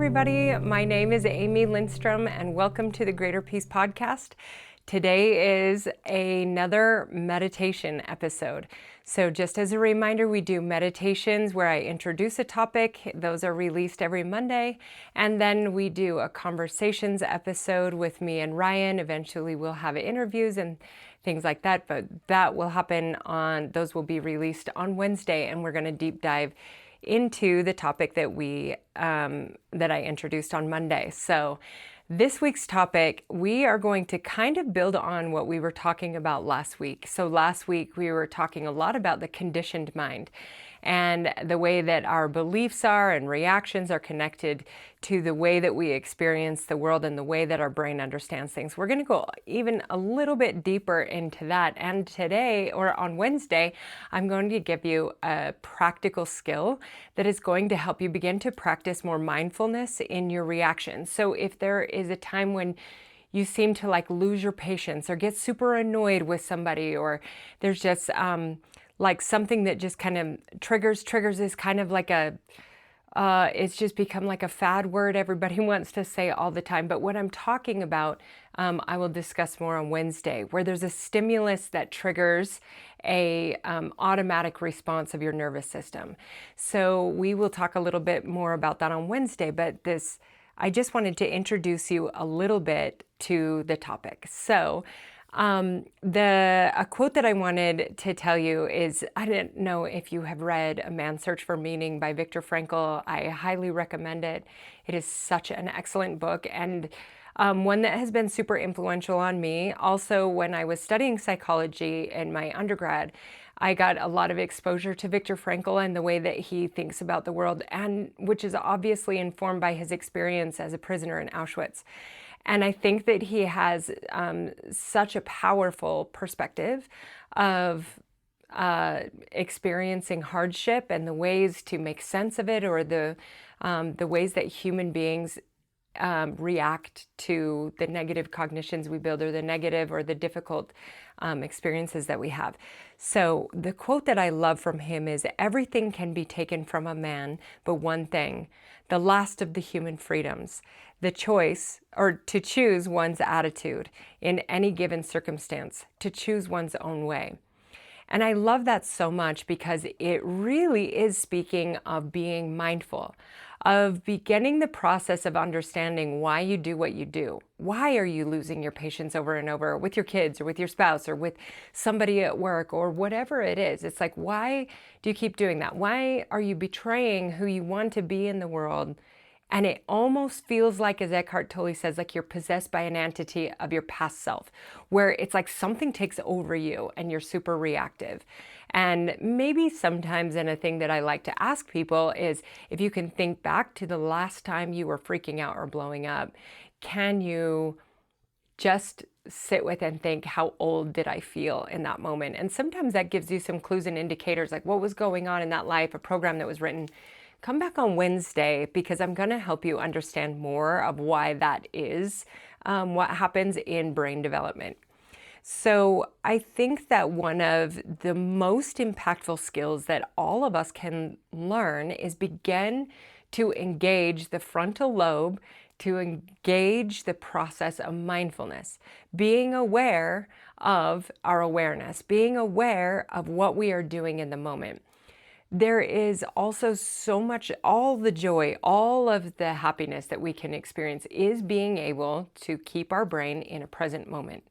everybody. My name is Amy Lindstrom, and welcome to the Greater Peace Podcast. Today is another meditation episode. So just as a reminder, we do meditations where I introduce a topic. Those are released every Monday. And then we do a conversations episode with me and Ryan. Eventually we'll have interviews and things like that, but that will happen those will be released on Wednesday, and we're going to deep dive into the topic that I introduced on Monday. So this week's topic, we are going to kind of build on what we were talking about last week. So last week we were talking a lot about the conditioned mind and the way that our beliefs are and reactions are connected to the way that we experience the world and the way that our brain understands things. We're going to go even a little bit deeper into that. And today, or on Wednesday, I'm going to give you a practical skill that is going to help you begin to practice more mindfulness in your reactions. So if there is a time when you seem to lose your patience or get super annoyed with somebody, or there's just like something that just kind of triggers is kind of like it's just become like a fad word everybody wants to say all the time. But what I'm talking about, I will discuss more on Wednesday, where there's a stimulus that triggers a automatic response of your nervous system. So we will talk a little bit more about that on Wednesday, but I just wanted to introduce you a little bit to the topic. So a quote that I wanted to tell you is, I don't know if you have read A Man's Search for Meaning by Viktor Frankl. I highly recommend it. It is such an excellent book, and one that has been super influential on me. Also, when I was studying psychology in my undergrad, I got a lot of exposure to Viktor Frankl and the way that he thinks about the world, and which is obviously informed by his experience as a prisoner in Auschwitz. And I think that he has such a powerful perspective of experiencing hardship and the ways to make sense of it, or the ways that human beings react to the negative cognitions we build, or the negative or the difficult experiences that we have. So the quote that I love from him is, "Everything can be taken from a man, but one thing, the last of the human freedoms, the choice, or to choose one's attitude in any given circumstance, to choose one's own way." And I love that so much, because it really is speaking of being mindful, of beginning the process of understanding why you do what you do. Why are you losing your patience over and over with your kids, or with your spouse, or with somebody at work, or whatever it is? It's like, why do you keep doing that? Why are you betraying who you want to be in the world? And it almost feels like, as Eckhart Tolle says, like you're possessed by an entity of your past self, where it's like something takes over you and you're super reactive. And maybe sometimes, and a thing that I like to ask people is, if you can think back to the last time you were freaking out or blowing up, can you just sit with and think, how old did I feel in that moment? And sometimes that gives you some clues and indicators, like what was going on in that life, a program that was written. Come back on Wednesday, because I'm going to help you understand more of why that is, what happens in brain development. So I think that one of the most impactful skills that all of us can learn is begin to engage the frontal lobe, to engage the process of mindfulness, being aware of our awareness, being aware of what we are doing in the moment. There is also so much, all the joy, all of the happiness that we can experience is being able to keep our brain in a present moment.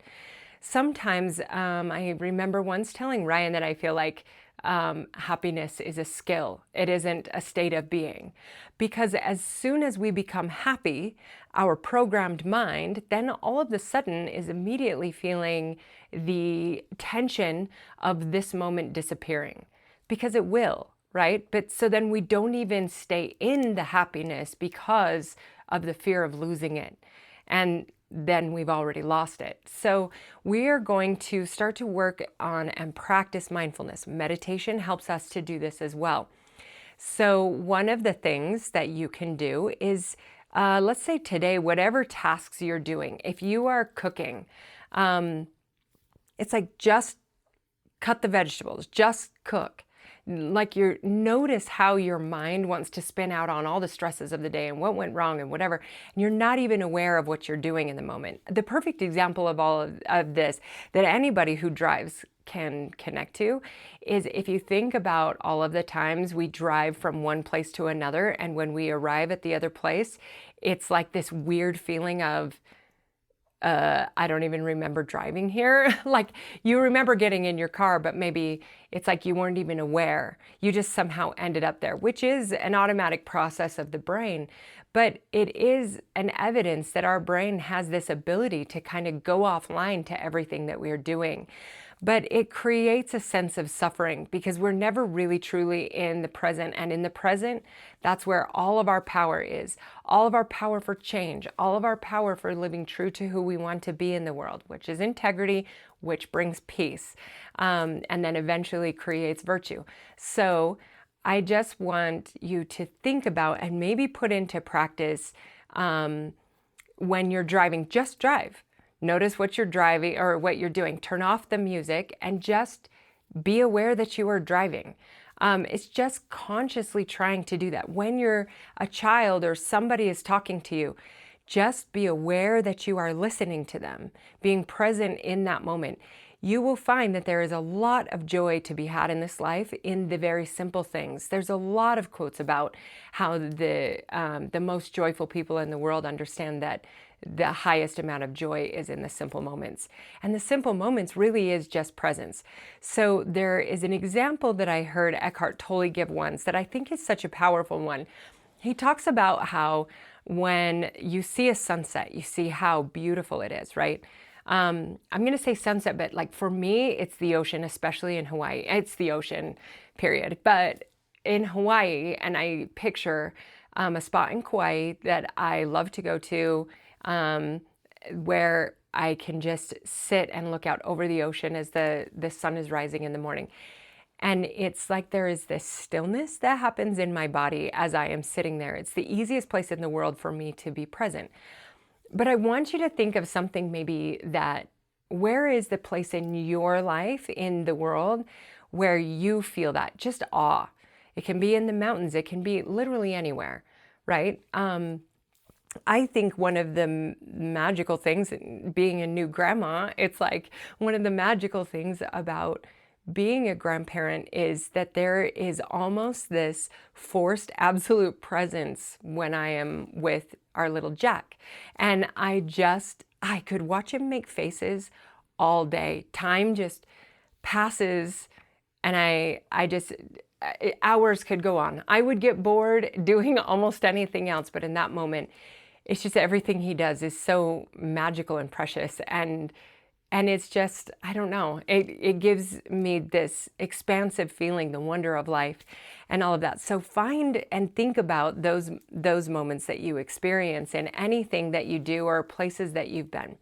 Sometimes I remember once telling Ryan that I feel like happiness is a skill. It isn't a state of being. Because as soon as we become happy, our programmed mind then all of a sudden is immediately feeling the tension of this moment disappearing. Because it will, right? But so then we don't even stay in the happiness because of the fear of losing it. And then we've already lost it. So we are going to start to work on and practice mindfulness. Meditation helps us to do this as well. So one of the things that you can do is, let's say today, whatever tasks you're doing, if you are cooking, it's like just cut the vegetables, just cook. like you notice how your mind wants to spin out on all the stresses of the day and what went wrong and whatever, and you're not even aware of what you're doing in the moment. The perfect example of all of this that anybody who drives can connect to is if you think about all of the times we drive from one place to another, and when we arrive at the other place, it's like this weird feeling of, I don't even remember driving here. Like you remember getting in your car, but maybe it's like you weren't even aware. You just somehow ended up there, which is an automatic process of the brain. But it is an evidence that our brain has this ability to kind of go offline to everything that we're doing. But it creates a sense of suffering because we're never really truly in the present. And in the present, that's where all of our power is. All of our power for change, all of our power for living true to who we want to be in the world, which is integrity, which brings peace, and then eventually creates virtue. So I just want you to think about and maybe put into practice when you're driving, just drive. Notice what you're driving or what you're doing. Turn off the music and just be aware that you are driving. It's just consciously trying to do that. When you're a child or somebody is talking to you, just be aware that you are listening to them, being present in that moment. You will find that there is a lot of joy to be had in this life in the very simple things. There's a lot of quotes about how the most joyful people in the world understand that the highest amount of joy is in the simple moments. And the simple moments really is just presence. So there is an example that I heard Eckhart Tolle give once that I think is such a powerful one. He talks about how when you see a sunset, you see how beautiful it is, right? I'm going to say sunset, but like for me, it's the ocean, especially in Hawaii. It's the ocean, period. But in Hawaii, and I picture a spot in Kauai that I love to go to, where I can just sit and look out over the ocean as the sun is rising in the morning. And it's like there is this stillness that happens in my body as I am sitting there. It's the easiest place in the world for me to be present. But I want you to think of something maybe that, where is the place in your life, in the world, where you feel that, just awe. It can be in the mountains. It can be literally anywhere, right? I think one of the magical things, being a new grandma, it's like one of the magical things about being a grandparent is that there is almost this forced absolute presence when I am with our little Jack. And I could watch him make faces all day. Time just passes and I just, hours could go on. I would get bored doing almost anything else, but in that moment, it's just everything he does is so magical and precious. And it's just, I don't know, it gives me this expansive feeling, the wonder of life and all of that. So find and think about those moments that you experience in anything that you do or places that you've been.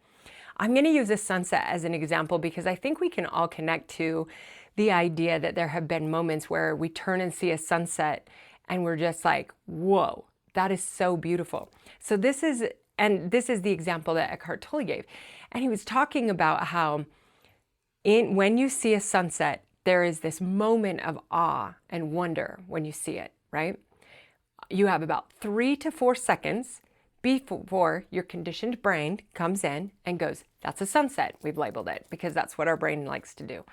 I'm going to use a sunset as an example because I think we can all connect to the idea that there have been moments where we turn and see a sunset and we're just like, whoa, that is so beautiful. So this is the example that Eckhart Tolle gave. And he was talking about how when you see a sunset, there is this moment of awe and wonder when you see it, right? You have about 3 to 4 seconds before your conditioned brain comes in and goes, that's a sunset. We've labeled it because that's what our brain likes to do.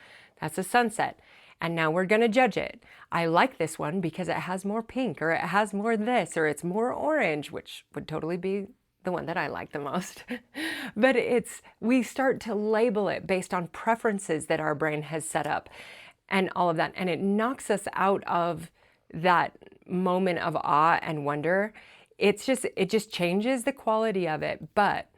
That's a sunset. And now we're going to judge it. I like this one because it has more pink, or it has more this, or it's more orange, which would totally be the one that I like the most. But we start to label it based on preferences that our brain has set up and all of that. And it knocks us out of that moment of awe and wonder. It just changes the quality of it. But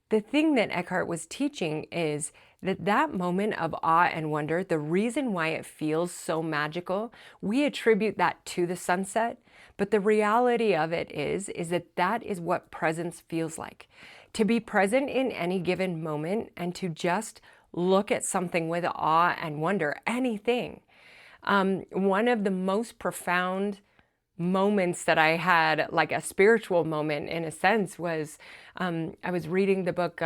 the thing that Eckhart was teaching is that moment of awe and wonder, the reason why it feels so magical, we attribute that to the sunset. But the reality of it is that is what presence feels like. To be present in any given moment and to just look at something with awe and wonder, anything. One of the most profound moments that I had, like a spiritual moment in a sense, was I was reading the book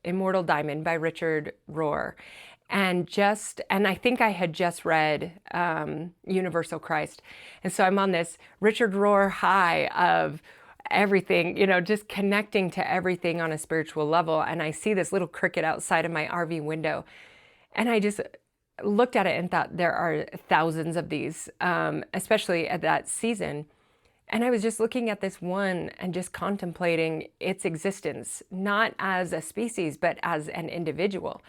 Immortal Diamond by Richard Rohr. and I think I had just read Universal Christ. And so I'm on this Richard Rohr high of everything, just connecting to everything on a spiritual level. And I see this little cricket outside of my RV window. And I just looked at it and thought there are thousands of these, especially at that season. And I was just looking at this one and just contemplating its existence, not as a species, but as an individual.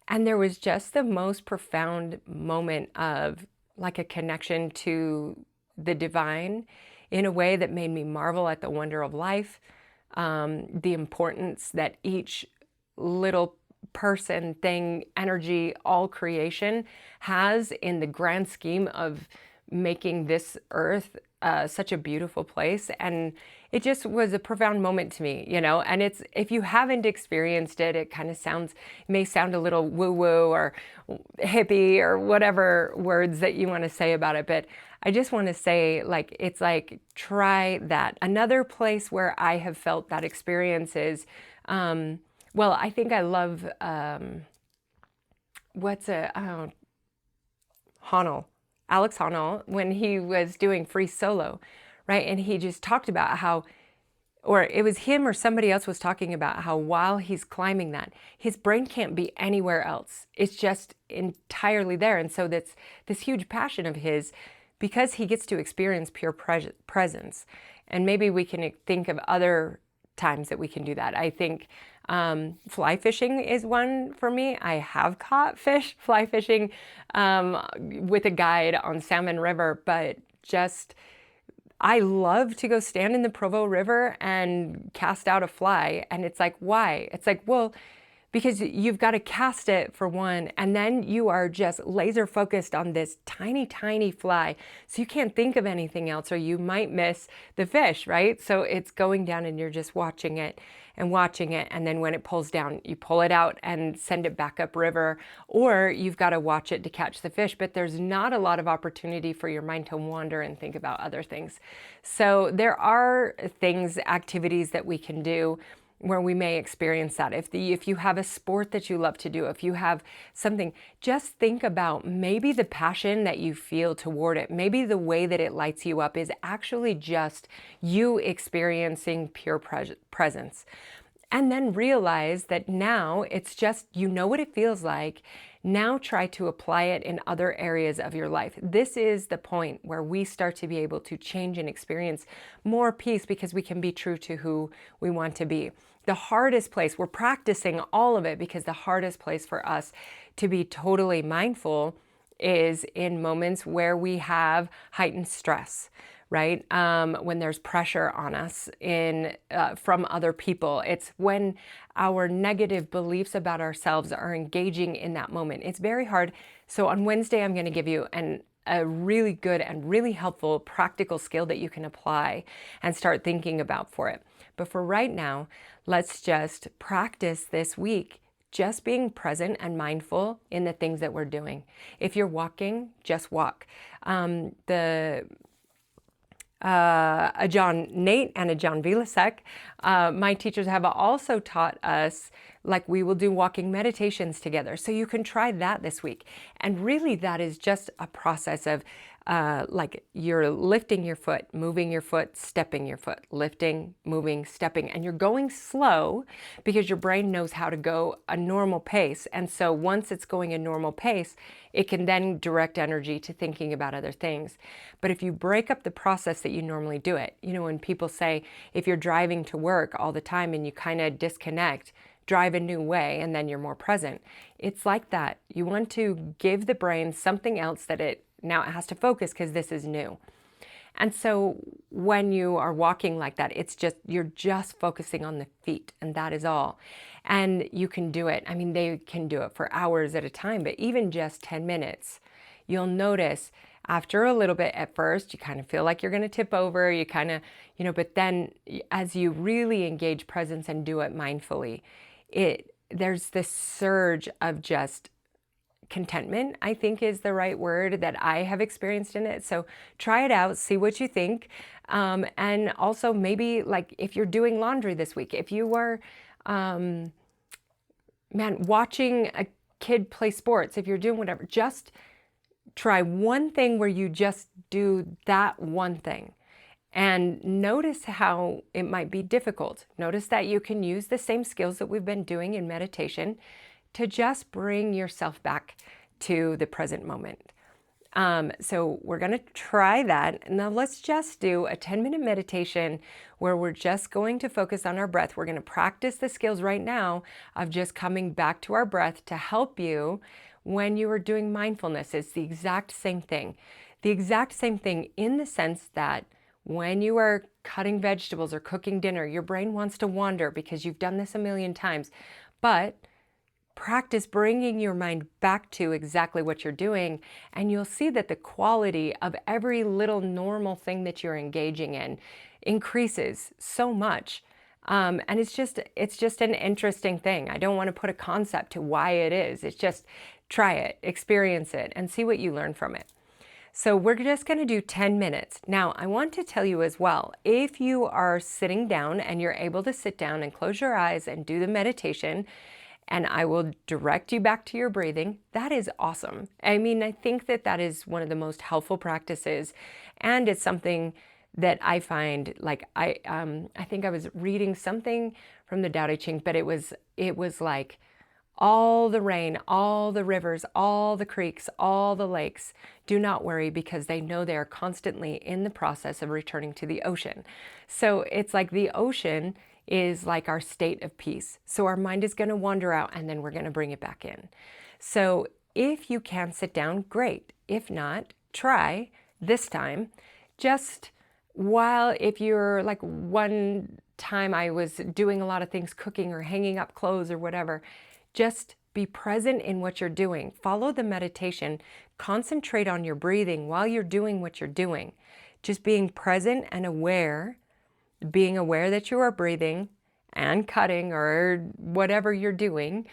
And there was just the most profound moment of like a connection to the divine in a way that made me marvel at the wonder of life, the importance that each little person, thing, energy, all creation has in the grand scheme of making this earth such a beautiful place. And it just was a profound moment to me, and it's, if you haven't experienced it, it kind of may sound a little woo-woo or hippie or whatever words that you want to say about it. But I just want to say, it's like, try that. Another place where I have felt that experience is, well, I think I love, Alex Honnold, when he was doing Free Solo, right? And he just talked about how, or it was him or somebody else was talking about how while he's climbing that, his brain can't be anywhere else. It's just entirely there. And so that's this huge passion of his, because he gets to experience pure presence. And maybe we can think of other times that we can do that. I think fly fishing is one for me. I have caught fly fishing with a guide on Salmon River, but I love to go stand in the Provo River and cast out a fly. And it's like, why? It's like, well, because you've got to cast it for one, and then you are just laser focused on this tiny, tiny fly. So you can't think of anything else, or you might miss the fish, right? So it's going down and you're just watching it. And then when it pulls down, you pull it out and send it back up river, or you've got to watch it to catch the fish. But there's not a lot of opportunity for your mind to wander and think about other things. So there are activities that we can do where we may experience that. If you have a sport that you love to do, if you have something, just think about maybe the passion that you feel toward it. Maybe the way that it lights you up is actually just you experiencing pure presence. And then realize that now it's just, what it feels like. Now try to apply it in other areas of your life. This is the point where we start to be able to change and experience more peace, because we can be true to who we want to be. The hardest place, we're practicing all of it, because the hardest place for us to be totally mindful is in moments where we have heightened stress, right? When there's pressure on us from other people. It's when our negative beliefs about ourselves are engaging in that moment. It's very hard. So on Wednesday, I'm going to give you a really good and really helpful practical skill that you can apply and start thinking about for it. But for right now, let's just practice this week just being present and mindful in the things that we're doing. If you're walking, just walk. A John Nate and a John Vilasek, my teachers have also taught us, we will do walking meditations together. So you can try that this week. And really that is just a process of you're lifting your foot, moving your foot, stepping your foot, lifting, moving, stepping, and you're going slow because your brain knows how to go a normal pace. And so once it's going a normal pace, it can then direct energy to thinking about other things. But if you break up the process that you normally do it, when people say, if you're driving to work all the time and you kind of disconnect, drive a new way and then you're more present. It's like that. You want to give the brain something else that now it has to focus, because this is new. And so when you are walking like that, you're just focusing on the feet, and that is all. And you can do it. They can do it for hours at a time, but even just 10 minutes, you'll notice after a little bit at first, you kind of feel like you're going to tip over, you kind of, but then as you really engage presence and do it mindfully, there's this surge of just contentment, I think is the right word, that I have experienced in it. So try it out, see what you think. And also maybe if you're doing laundry this week, if you were, watching a kid play sports, if you're doing whatever, just try one thing where you just do that one thing. And notice how it might be difficult. Notice that you can use the same skills that we've been doing in meditation to just bring yourself back to the present moment. So we're going to try that. Now let's just do a 10-minute meditation where we're just going to focus on our breath. We're going to practice the skills right now of just coming back to our breath to help you when you are doing mindfulness. It's the exact same thing. The exact same thing in the sense that when you are cutting vegetables or cooking dinner, your brain wants to wander because you've done this a million times. But practice bringing your mind back to exactly what you're doing, and you'll see that the quality of every little normal thing that you're engaging in increases so much. And it's just an interesting thing. I don't want to put a concept to why it is. It's just try it, experience it, and see what you learn from it. So we're just going to do 10 minutes. Now, I want to tell you as well, if you are sitting down and you're able to sit down and close your eyes and do the meditation, and I will direct you back to your breathing, that is awesome. I mean, I think that that is one of the most helpful practices, and it's something that I find, like, I think I was reading something from the Tao Te Ching, but it was like, all the rain, all the rivers, all the creeks, all the lakes, do not worry because they know they are constantly in the process of returning to the ocean. So it's like the ocean is like our state of peace. So our mind is going to wander out and then we're going to bring it back in. So if you can sit down, great. If not, try this time. Just while, if you're like, one time I was doing a lot of things, cooking or hanging up clothes or whatever, just be present in what you're doing. Follow the meditation. Concentrate on your breathing while you're doing what you're doing. Just being present and aware, being aware that you are breathing and cutting or whatever you're doing,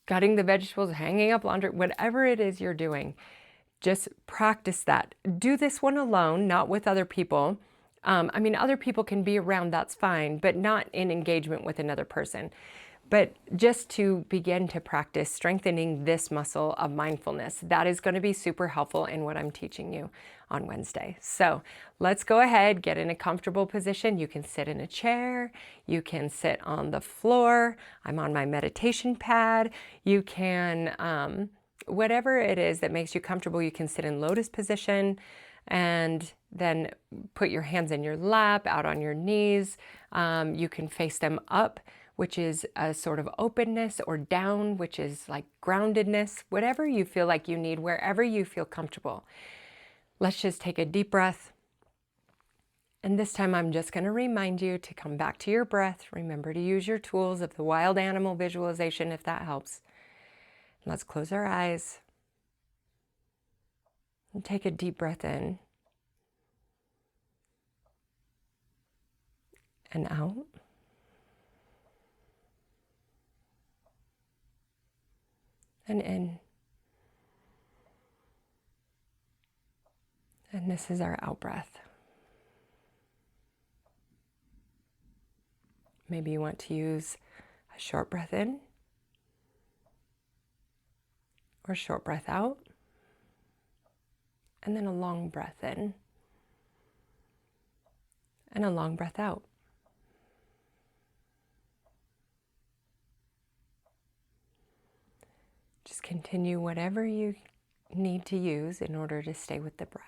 cutting the vegetables, hanging up laundry, whatever it is you're doing. Just practice that. Do this one alone, not with other people. I mean, other people can be around, that's fine, but not in engagement with another person. But just to begin to practice strengthening this muscle of mindfulness, that is going to be super helpful in what I'm teaching you on Wednesday. So let's go ahead, get in a comfortable position. You can sit in a chair, you can sit on the floor. I'm on my meditation pad. You can, whatever it is that makes you comfortable, you can sit in lotus position and then put your hands in your lap, out on your knees. You can face them up, which is a sort of openness, or down, which is like groundedness, whatever you feel like you need, wherever you feel comfortable. Let's just take a deep breath. And this time I'm just going to remind you to come back to your breath. Remember to use your tools of the wild animal visualization if that helps. Let's close our eyes and take a deep breath in and out. And in. And this is our out breath. Maybe you want to use a short breath in or a short breath out, and then a long breath in and a long breath out. Just continue whatever you need to use in order to stay with the breath.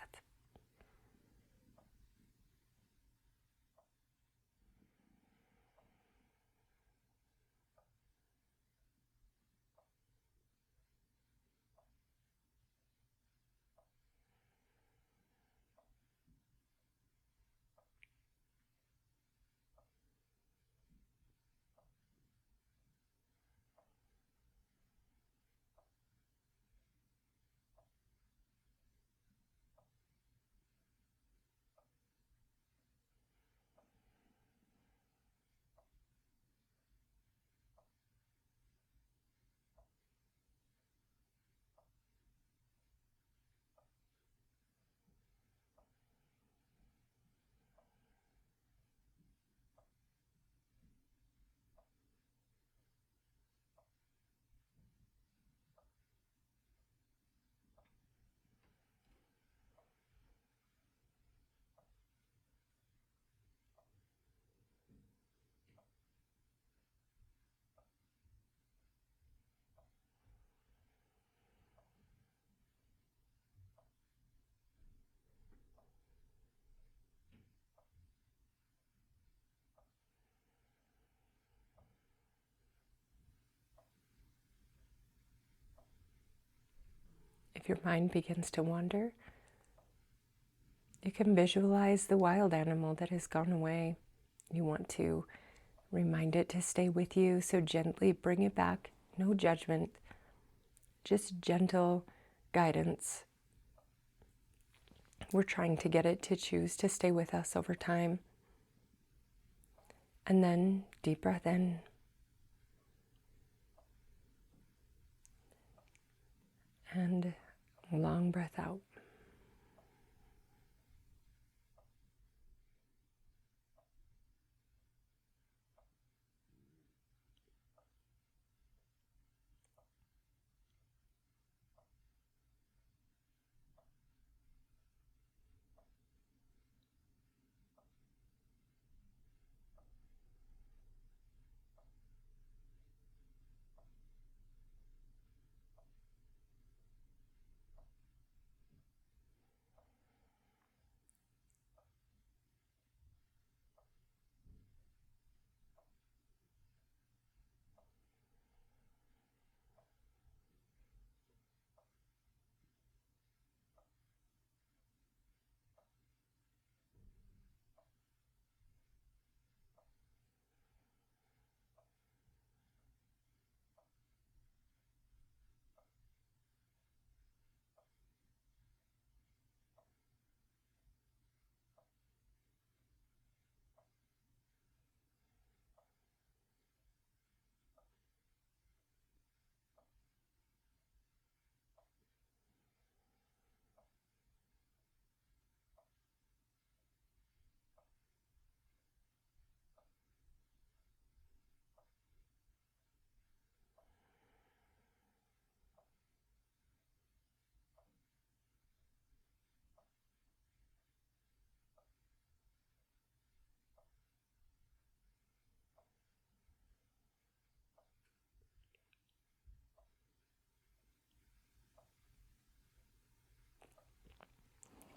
If your mind begins to wander, you can visualize the wild animal that has gone away. You want to remind it to stay with you, so gently bring it back. No judgment, just gentle guidance. We're trying to get it to choose to stay with us over time. And then deep breath in. And long breath out.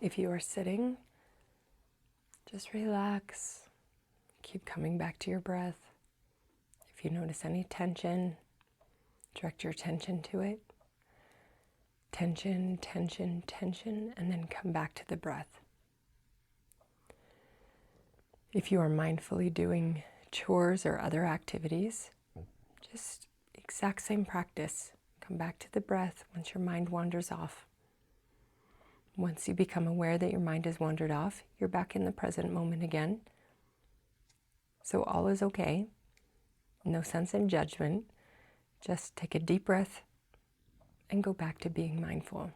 If you are sitting, just relax. Keep coming back to your breath. If you notice any tension, direct your attention to it. Tension, tension, tension, and then come back to the breath. If you are mindfully doing chores or other activities, just exact same practice. Come back to the breath once your mind wanders off. Once you become aware that your mind has wandered off, you're back in the present moment again. So all is okay. No sense in judgment. Just take a deep breath and go back to being mindful.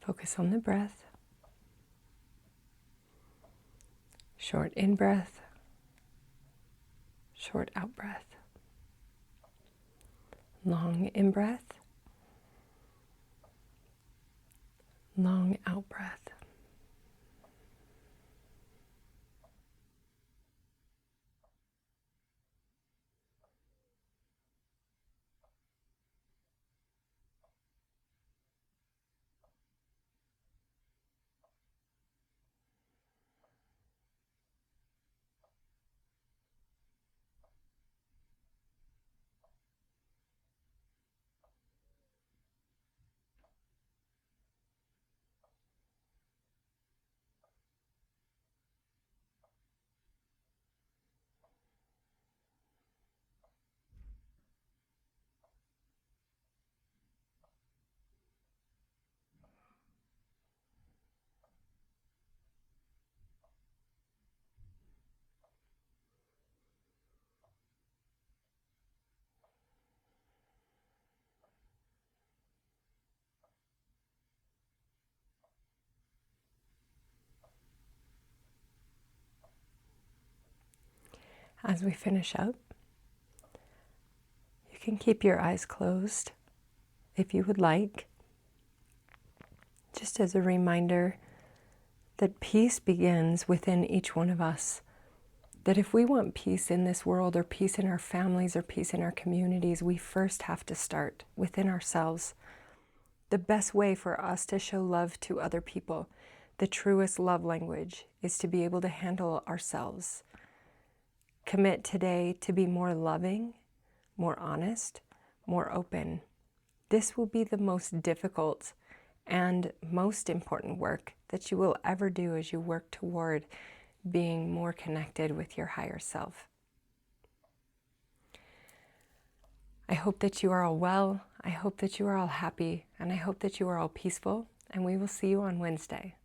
Focus on the breath. Short in-breath, Short out breath. Long in breath. Long out breath. As we finish up, you can keep your eyes closed if you would like, just as a reminder that peace begins within each one of us. That if we want peace in this world, or peace in our families, or peace in our communities, we first have to start within ourselves. The best way for us to show love to other people, the truest love language, is to be able to handle ourselves. Commit today to be more loving, more honest, more open. This will be the most difficult and most important work that you will ever do as you work toward being more connected with your higher self. I hope that you are all well. I hope that you are all happy, and I hope that you are all peaceful, and we will see you on Wednesday.